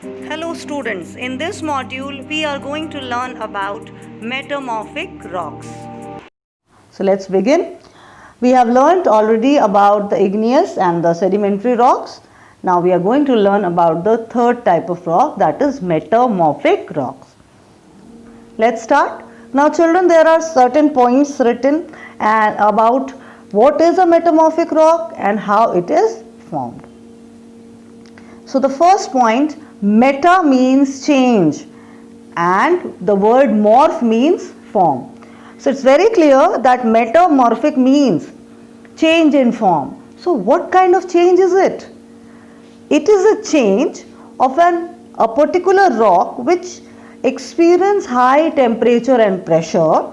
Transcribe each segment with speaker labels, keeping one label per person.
Speaker 1: Hello students, in this module we are going to learn about metamorphic rocks.
Speaker 2: So let's begin. We have learnt already about the igneous and the sedimentary rocks. Now we are going to learn about the third type of rock, that is metamorphic rocks. Let's start. Now children, there are certain points written about what is a metamorphic rock and how it is formed. So the first point, meta means change and the word morph means form. So it's very clear that metamorphic means change in form. So what kind of change is it? It is a change of a particular rock which experience high temperature and pressure,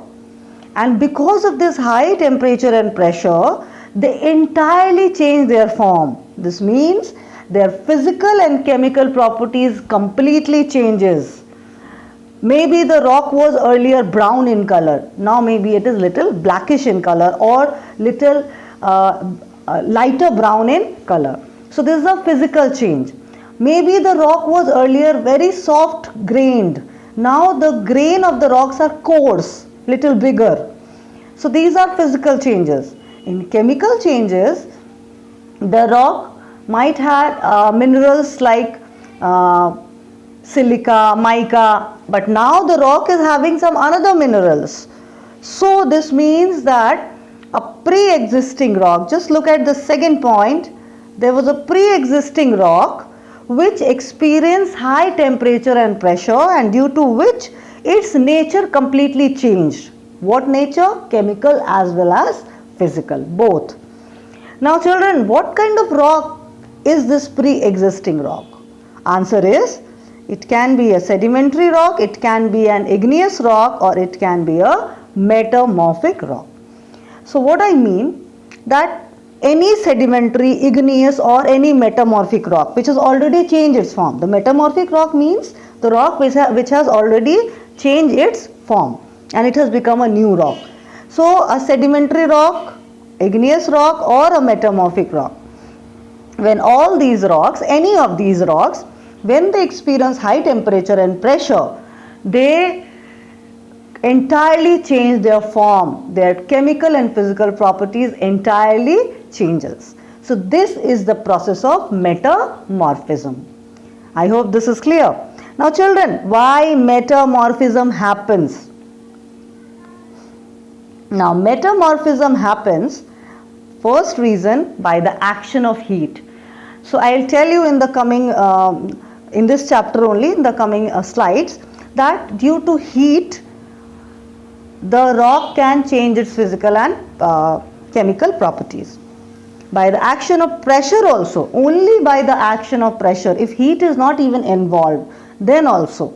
Speaker 2: and because of this high temperature and pressure they entirely change their form. This means their physical and chemical properties completely changes. Maybe the rock was earlier brown in color, now maybe it is little blackish in color or little lighter brown in color. So this is a physical change. Maybe the rock was earlier very soft grained, now the grain of the rocks are coarse, little bigger. So these are physical changes. In chemical changes, the rock might have minerals like silica, mica, but now the rock is having some another minerals. So this means that a pre-existing rock, just look at the second point, there was a pre-existing rock which experienced high temperature and pressure, and due to which its nature completely changed. What nature? Chemical as well as physical, both. Now children, what kind of rock is this pre-existing rock? Answer is, it can be a sedimentary rock, it can be an igneous rock, or it can be a metamorphic rock. So what I mean, that any sedimentary, igneous or any metamorphic rock which has already changed its form. The metamorphic rock means the rock which has already changed its form and it has become a new rock. So a sedimentary rock, igneous rock or a metamorphic rock, when all these rocks, any of these rocks, when they experience high temperature and pressure, they entirely change their form, their chemical and physical properties entirely changes. So this is the process of metamorphism. I hope this is clear. Now children, why metamorphism happens? Now metamorphism happens, first reason, by the action of heat. So I'll tell you in the coming, in this chapter only, in the coming slides, that due to heat, the rock can change its physical and chemical properties. By the action of pressure also, only by the action of pressure, if heat is not even involved, then also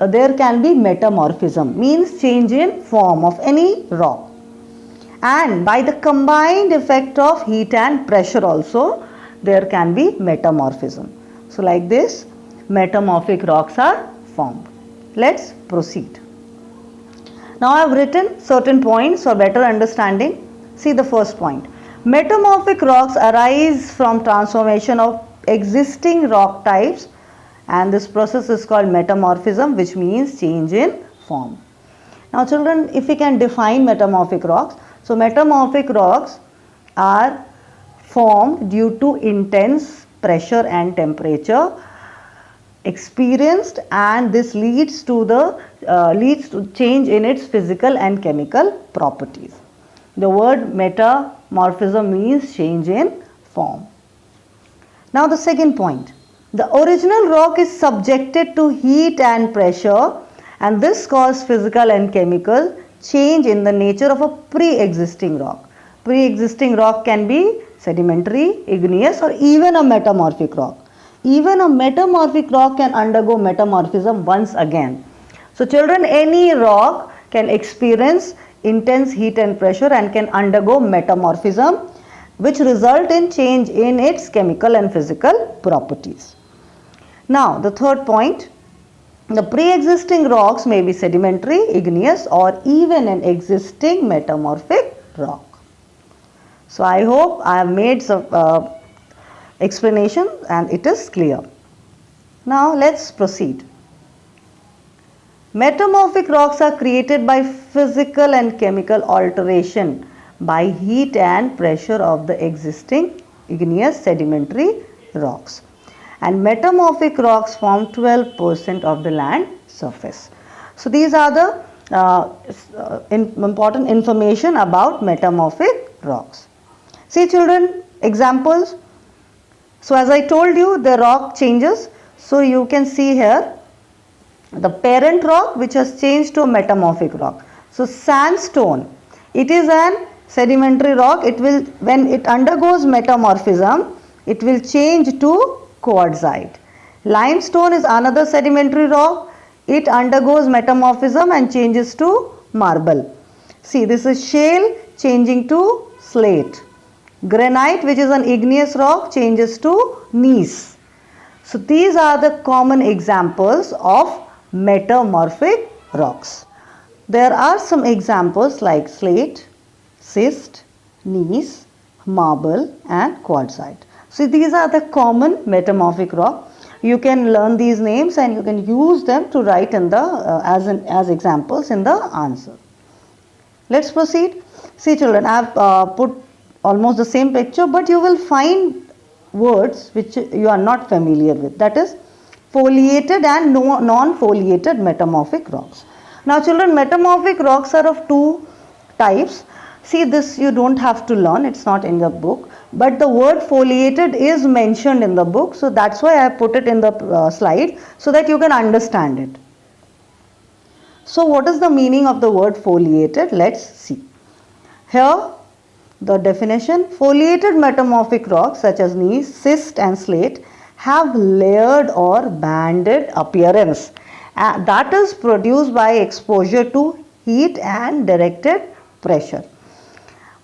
Speaker 2: there can be metamorphism, means change in form of any rock. And by the combined effect of heat and pressure also, there can be metamorphism. So like this, metamorphic rocks are formed. Let's proceed. Now I have written certain points for better understanding. See the first point. Metamorphic rocks arise from transformation of existing rock types, and this process is called metamorphism, which means change in form. Now children, if we can define metamorphic rocks, so metamorphic rocks are formed due to intense pressure and temperature experienced, and this leads to change in its physical and chemical properties. The word metamorphism means change in form. Now the second point, the original rock is subjected to heat and pressure, and this causes physical and chemical change in the nature of a pre-existing rock. Pre-existing rock can be sedimentary, igneous, or even a metamorphic rock. Even a metamorphic rock can undergo metamorphism once again. So children, any rock can experience intense heat and pressure and can undergo metamorphism, which result in change in its chemical and physical properties. Now the third point, the pre-existing rocks may be sedimentary, igneous, or even an existing metamorphic rock. So I hope I have made some explanation and it is clear. Now let's proceed. Metamorphic rocks are created by physical and chemical alteration by heat and pressure of the existing igneous sedimentary rocks. And metamorphic rocks form 12% of the land surface. So these are the important information about metamorphic rocks. See children, examples. So as I told you, the rock changes. So you can see here the parent rock which has changed to a metamorphic rock. So sandstone, it is an sedimentary rock. It will, when it undergoes metamorphism, it will change to quartzite. Limestone is another sedimentary rock. It undergoes metamorphism and changes to marble. See, this is shale changing to slate. Granite, which is an igneous rock, changes to gneiss. So these are the common examples of metamorphic rocks. There are some examples like slate, schist, gneiss, marble and quartzite. So these are the common metamorphic rock. You can learn these names and you can use them to write in the as examples in the answer. Let's proceed. See children, I have put almost the same picture, but you will find words which you are not familiar with. That is foliated and non-foliated metamorphic rocks. Now children, metamorphic rocks are of two types. See, this you don't have to learn, it's not in the book, but the word foliated is mentioned in the book, so that's why I put it in the slide so that you can understand it. So what is the meaning of the word foliated? Let's see. Here the definition: foliated metamorphic rocks such as gneiss, schist and slate have layered or banded appearance that is produced by exposure to heat and directed pressure.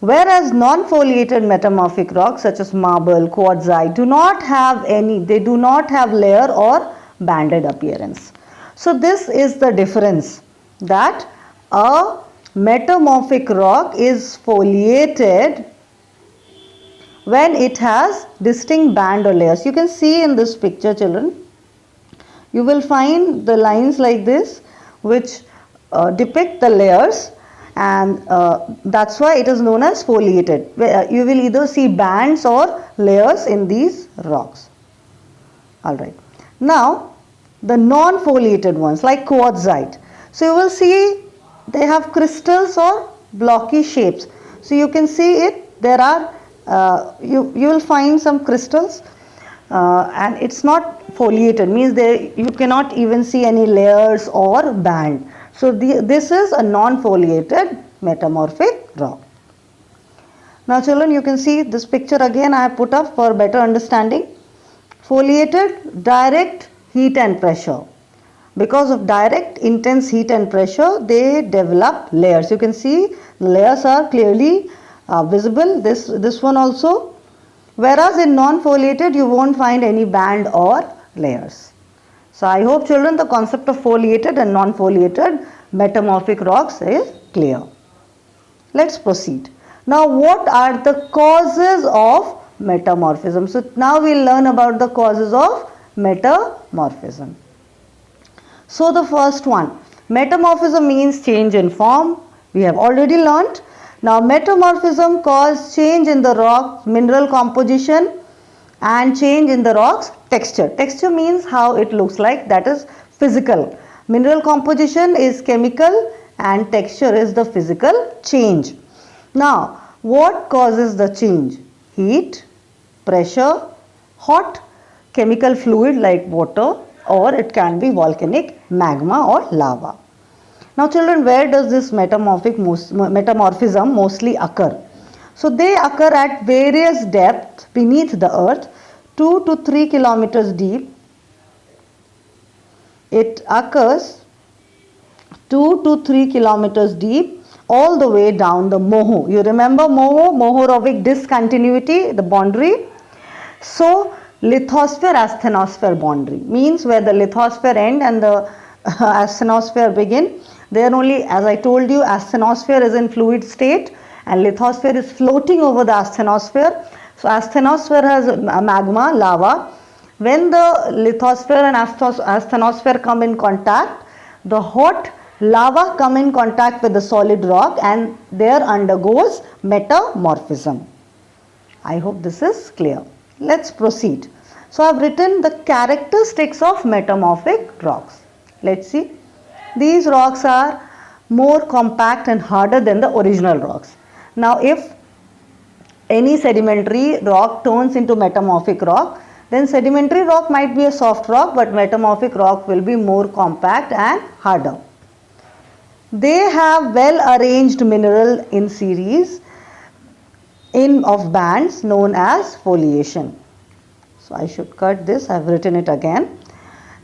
Speaker 2: Whereas non-foliated metamorphic rocks such as marble, quartzite do not have layer or banded appearance. So this is the difference, that a metamorphic rock is foliated when it has distinct band or layers. You can see in this picture children, you will find the lines like this which depict the layers, and that's why it is known as foliated. You will either see bands or layers in these rocks. Alright. Now the non-foliated ones like quartzite. So you will see they have crystals or blocky shapes. So you can see it, there are you will find some crystals and it's not foliated, means you cannot even see any layers or band. So this is a non-foliated metamorphic rock. Now children, you can see this picture again I have put up for better understanding. Foliated, direct heat and pressure. Because of direct intense heat and pressure, they develop layers. You can see the layers are clearly visible, this one also. Whereas in non-foliated, you won't find any band or layers. So I hope children the concept of foliated and non-foliated metamorphic rocks is clear. Let's proceed. Now what are the causes of metamorphism? So now we'll learn about the causes of metamorphism. So the first one, metamorphism means change in form. We have already learnt. Now metamorphism causes change in the rock mineral composition and change in the rock's texture. Texture means how it looks like, that is physical. Mineral composition is chemical and texture is the physical change. Now what causes the change? Heat, pressure, hot chemical fluid like water, or it can be volcanic magma or lava. Now children, where does this metamorphism mostly occur? So they occur at various depths beneath the earth, 2 to 3 kilometers deep. It occurs 2 to 3 kilometers deep all the way down the Moho. You remember Moho, Mohorovic discontinuity, the boundary. So lithosphere asthenosphere boundary means where the lithosphere end and the asthenosphere begin. There only, as I told you, asthenosphere is in fluid state and lithosphere is floating over the asthenosphere. So asthenosphere has magma, lava, When the lithosphere and asthenosphere come in contact, the hot lava come in contact with the solid rock and there undergoes metamorphism. I hope this is clear. Let's proceed. So I have written the characteristics of metamorphic rocks. Let's see. These rocks are more compact and harder than the original rocks. Now if any sedimentary rock turns into metamorphic rock, then sedimentary rock might be a soft rock, but metamorphic rock will be more compact and harder. They have well arranged mineral in series of bands known as foliation. So I should cut this, I have written it again.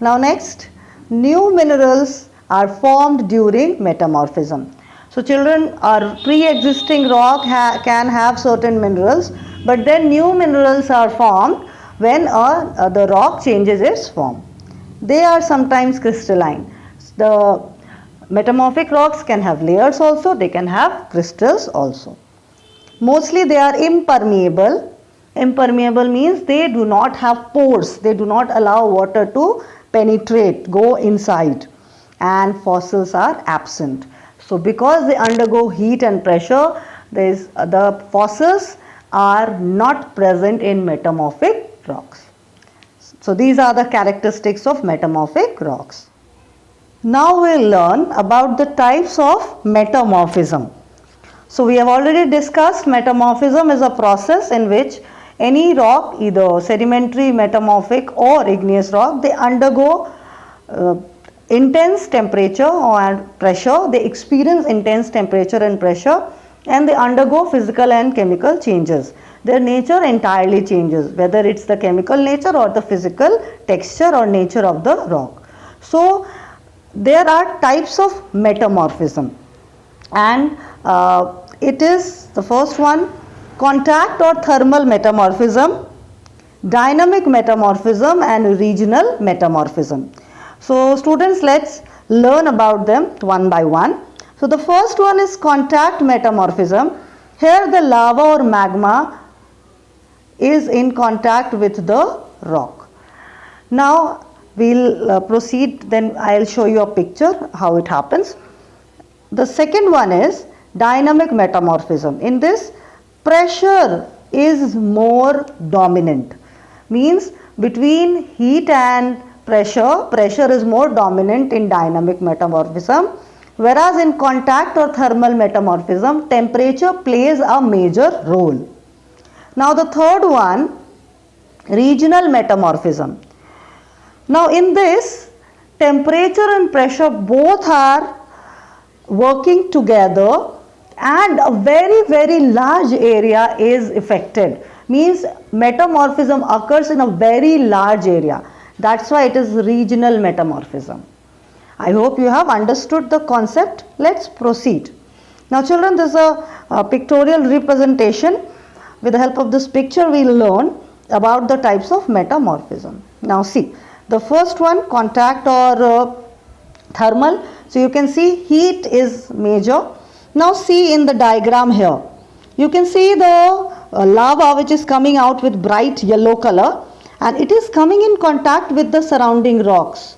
Speaker 2: Now next, new minerals are formed during metamorphism. So children, our pre-existing rock can have certain minerals, but then new minerals are formed when the rock changes its form. They are sometimes crystalline. The metamorphic rocks can have layers also, they can have crystals also. Mostly they are impermeable. Impermeable means they do not have pores, they do not allow water to penetrate, go inside, and fossils are absent. So because they undergo heat and pressure, the fossils are not present in metamorphic rocks. So these are the characteristics of metamorphic rocks. Now we'll learn about the types of metamorphism. So we have already discussed metamorphism is a process in which any rock, either sedimentary, metamorphic or igneous rock, they undergo intense temperature or pressure, they experience intense temperature and pressure, and they undergo physical and chemical changes. Their nature entirely changes, whether it's the chemical nature or the physical texture or nature of the rock. So there are types of metamorphism, and it is the first one, contact or thermal metamorphism, dynamic metamorphism and regional metamorphism. So students, let's learn about them one by one. So the first one is contact metamorphism. Here the lava or magma is in contact with the rock. Now we'll proceed, then I'll show you a picture how it happens. The second one is dynamic metamorphism. In this, pressure is more dominant. Means between heat and pressure is more dominant in dynamic metamorphism, whereas in contact or thermal metamorphism, temperature plays a major role. Now the third one, regional metamorphism. Now in this, temperature and pressure both are working together and a very large area is affected. Means metamorphism occurs in a very large area. That's why it is regional metamorphism. I hope you have understood the concept. Let's proceed. Now children, this is a pictorial representation. With the help of this picture, we will learn about the types of metamorphism. Now see, the first one, contact or thermal. So you can see heat is major. Now see in the diagram here, you can see the lava which is coming out with bright yellow color, and it is coming in contact with the surrounding rocks.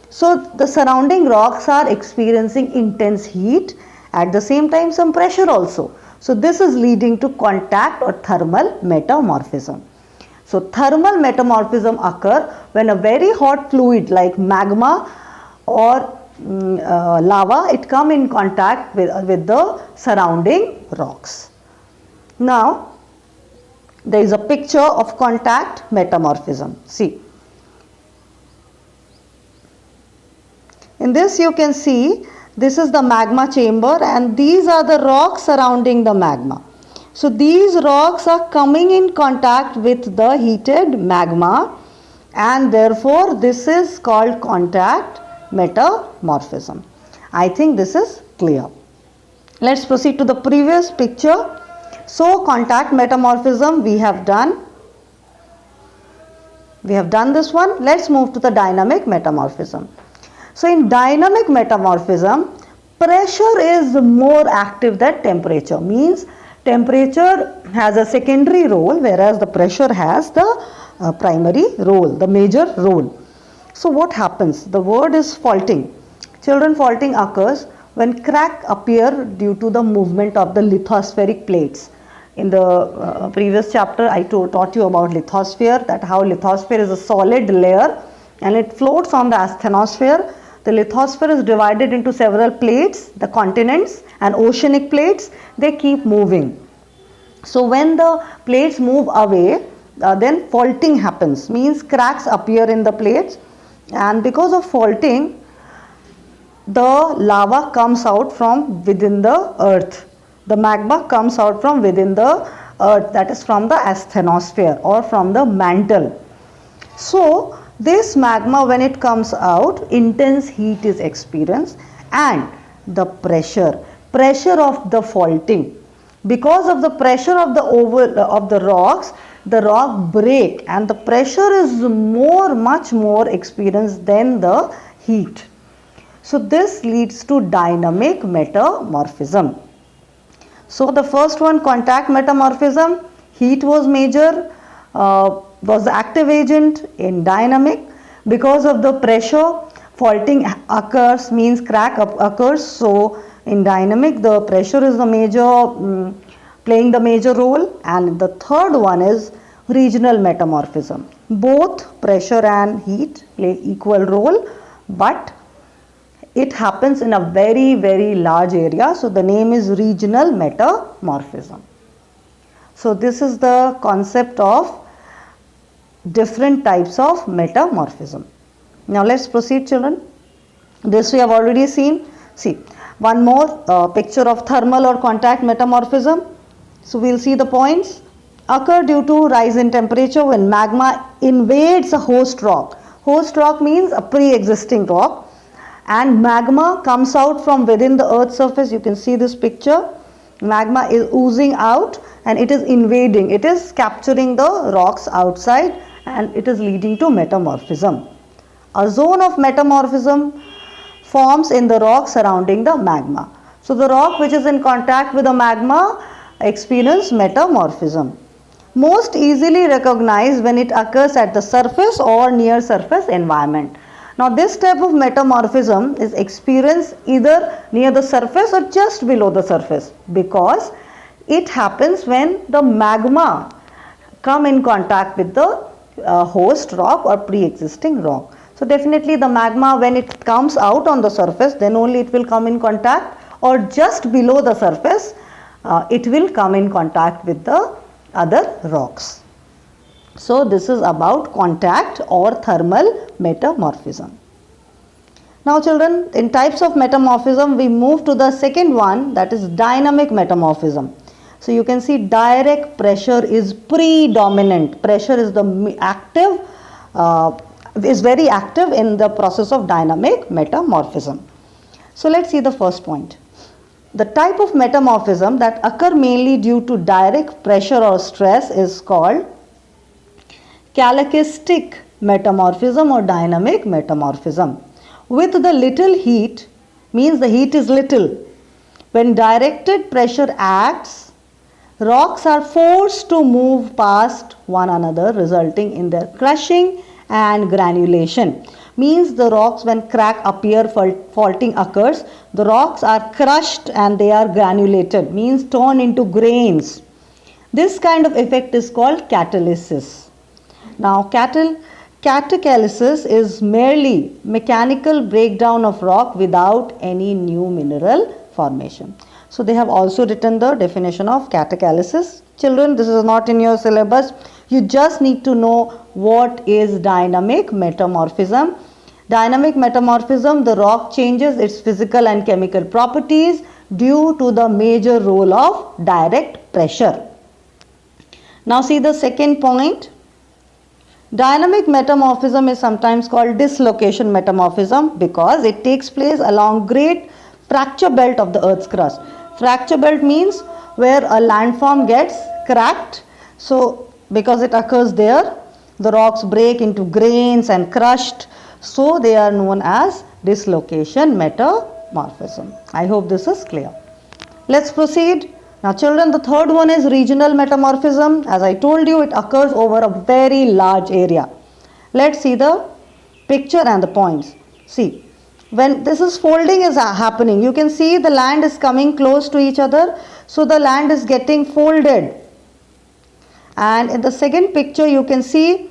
Speaker 2: So the surrounding rocks are experiencing intense heat, at the same time some pressure also. So this is leading to contact or thermal metamorphism. So thermal metamorphism occur when a very hot fluid like magma or lava, it come in contact with the surrounding rocks. Now there is a picture of contact metamorphism. See, in this you can see this is the magma chamber and these are the rocks surrounding the magma. So these rocks are coming in contact with the heated magma, and therefore this is called contact metamorphism. I think this is clear. Let's proceed to the previous picture. So contact metamorphism we have done. This one. Let's move to the dynamic metamorphism. So in dynamic metamorphism, pressure is more active than temperature. Means temperature has a secondary role, whereas the pressure has the primary role, the major role. So what happens? The word is faulting. Children, faulting occurs when crack appear due to the movement of the lithospheric plates. In the previous chapter, I taught you about lithosphere, that how lithosphere is a solid layer and it floats on the asthenosphere. The lithosphere is divided into several plates, the continents and oceanic plates. They keep moving. So when the plates move away, then faulting happens, means cracks appear in the plates, and because of faulting, the lava comes out from within the earth. The magma comes out from within the earth, that is from the asthenosphere or from the mantle. So this magma, when it comes out, intense heat is experienced, and the pressure of the faulting, because of the pressure of the rocks, the rock break, and the pressure is much more experienced than the heat. So this leads to dynamic metamorphism. So the first one, contact metamorphism, heat was major, was the active agent. In dynamic, because of the pressure, faulting occurs, means crack occurs. So in dynamic, the pressure is the major, playing the major role. And the third one is regional metamorphism. Both pressure and heat play equal role, but it happens in a very, very large area. So the name is regional metamorphism. So this is the concept of different types of metamorphism. Now let's proceed, children. This we have already seen. See, one more picture of thermal or contact metamorphism. So we'll see the points. Occur due to rise in temperature when magma invades a host rock. Host rock means a pre-existing rock, and magma comes out from within the earth's surface. You can see this picture. Magma is oozing out and it is invading. It is capturing the rocks outside and it is leading to metamorphism. A zone of metamorphism forms in the rock surrounding the magma. So the rock which is in contact with the magma experience metamorphism. Most easily recognized when it occurs at the surface or near surface environment. Now this type of metamorphism is experienced either near the surface or just below the surface, because it happens when the magma come in contact with the host rock or pre-existing rock. So definitely the magma, when it comes out on the surface, then only it will come in contact, or just below the surface it will come in contact with the other rocks. So this is about contact or thermal metamorphism. Now children, in types of metamorphism we move to the second one, that is dynamic metamorphism. So you can see direct pressure is predominant. Pressure is the active, is very active in the process of dynamic metamorphism. So let's see the first point. The type of metamorphism that occur mainly due to direct pressure or stress is called chalcocystic metamorphism or dynamic metamorphism. With the little heat, means the heat is little. When directed pressure acts, rocks are forced to move past one another, resulting in their crushing and granulation. Means the rocks, when crack appear, faulting occurs, the rocks are crushed and they are granulated, means torn into grains. This kind of effect is called catalysis. Now catalysis is merely mechanical breakdown of rock without any new mineral formation. So they have also written the definition of catalysis. Children, this is not in your syllabus. You just need to know what is dynamic metamorphism. Dynamic metamorphism, the rock changes its physical and chemical properties due to the major role of direct pressure. Now see the second point. Dynamic metamorphism is sometimes called dislocation metamorphism because it takes place along great fracture belt of the earth's crust. Fracture belt means where a landform gets cracked. So because it occurs there, the rocks break into grains and crushed. So they are known as dislocation metamorphism. I hope this is clear. Let's proceed. Now children, the third one is regional metamorphism. As I told you, it occurs over a very large area. Let's see the picture and the points. See, when this is folding is happening, you can see the land is coming close to each other. So the land is getting folded. And in the second picture, you can see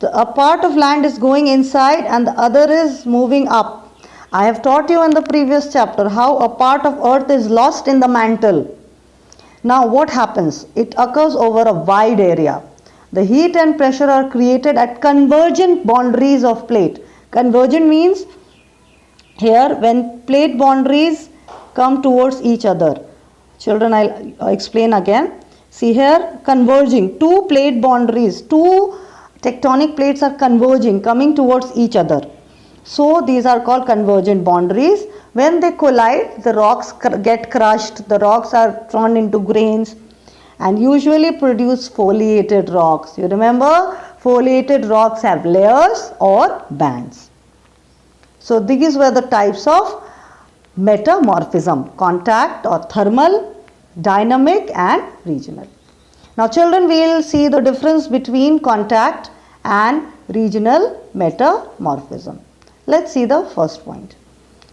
Speaker 2: a part of land is going inside and the other is moving up. I have taught you in the previous chapter how a part of earth is lost in the mantle. Now what happens? It occurs over a wide area. The heat and pressure are created at convergent boundaries of plate. Convergent means here when plate boundaries come towards each other. Children, I'll explain again. See here, converging. Two plate boundaries, two tectonic plates are converging, coming towards each other. So these are called convergent boundaries. When they collide, the rocks get crushed, the rocks are turned into grains and usually produce foliated rocks. You remember, foliated rocks have layers or bands. So these were the types of metamorphism: contact or thermal, dynamic and regional. Now children, we will see the difference between contact and regional metamorphism. Let's see the first point.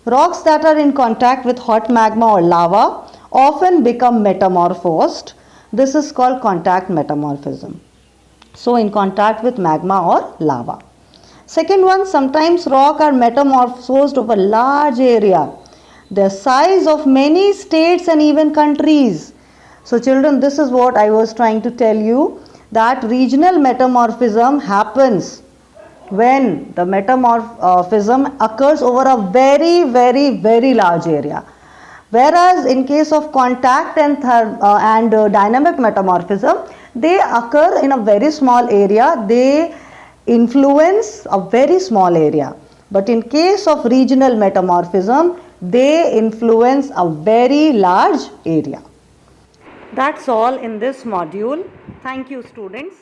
Speaker 2: Rocks that are in contact with hot magma or lava often become metamorphosed. This is called contact metamorphism. So in contact with magma or lava. Second one, sometimes rock are metamorphosed over large area. The size of many states and even countries. So children, this is what I was trying to tell you, that regional metamorphism happens when the metamorphism occurs over a very large area. Whereas in case of contact and dynamic metamorphism, they occur in a very small area. They influence a very small area. But in case of regional metamorphism, they influence a very large area.
Speaker 1: That's all in this module. Thank you, students.